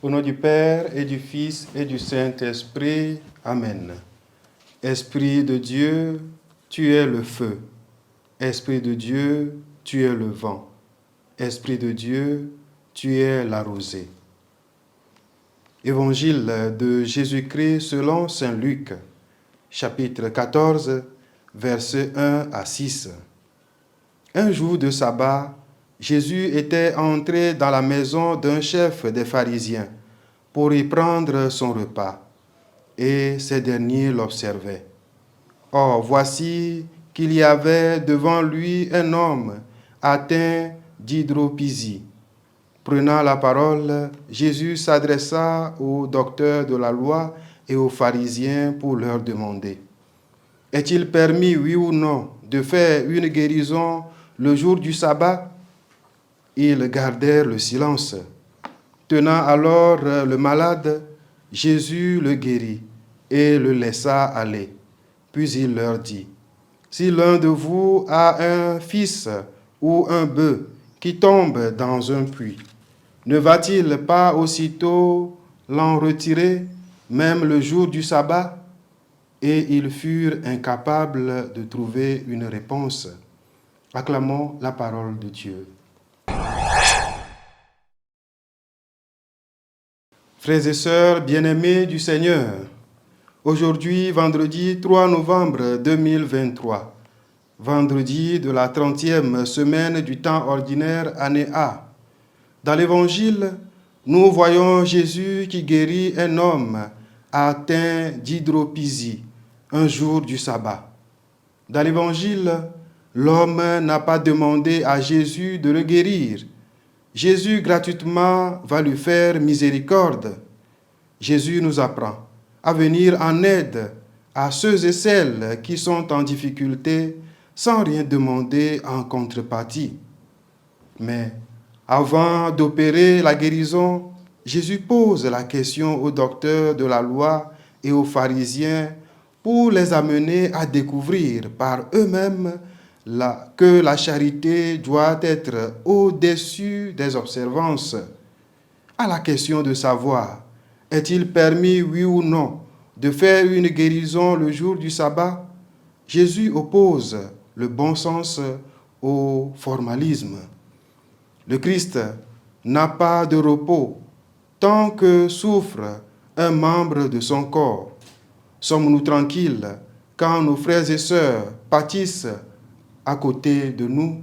Au nom du Père et du Fils et du Saint-Esprit. Amen. Esprit de Dieu, tu es le feu. Esprit de Dieu, tu es le vent. Esprit de Dieu, tu es la rosée. Évangile de Jésus-Christ selon saint Luc, chapitre 14, versets 1 à 6. Un jour de sabbat, Jésus était entré dans la maison d'un chef des pharisiens pour y prendre son repas, et ces derniers l'observaient. Or, voici qu'il y avait devant lui un homme atteint d'hydropysie. Prenant la parole, Jésus s'adressa aux docteurs de la loi et aux pharisiens pour leur demander: est-il permis, oui ou non, de faire une guérison le jour du sabbat? Ils gardèrent le silence. Tenant alors le malade, Jésus le guérit et le laissa aller. Puis il leur dit: si l'un de vous a un fils ou un bœuf qui tombe dans un puits, ne va-t-il pas aussitôt l'en retirer, même le jour du sabbat? Et ils furent incapables de trouver une réponse. Acclamons la parole de Dieu. Frères et sœurs bien-aimés du Seigneur, aujourd'hui, vendredi 3 novembre 2023, vendredi de la 30e semaine du temps ordinaire, année A. Dans l'Évangile, nous voyons Jésus qui guérit un homme atteint d'hydropysie un jour du sabbat. Dans l'Évangile, l'homme n'a pas demandé à Jésus de le guérir. Jésus gratuitement va lui faire miséricorde. Jésus nous apprend à venir en aide à ceux et celles qui sont en difficulté sans rien demander en contrepartie. Mais avant d'opérer la guérison, Jésus pose la question aux docteurs de la loi et aux pharisiens pour les amener à découvrir par eux-mêmes que la charité doit être au-dessus des observances. À la question de savoir, est-il permis, oui ou non, de faire une guérison le jour du sabbat? Jésus oppose le bon sens au formalisme. Le Christ n'a pas de repos tant que souffre un membre de son corps. Sommes-nous tranquilles quand nos frères et sœurs pâtissent à côté de nous?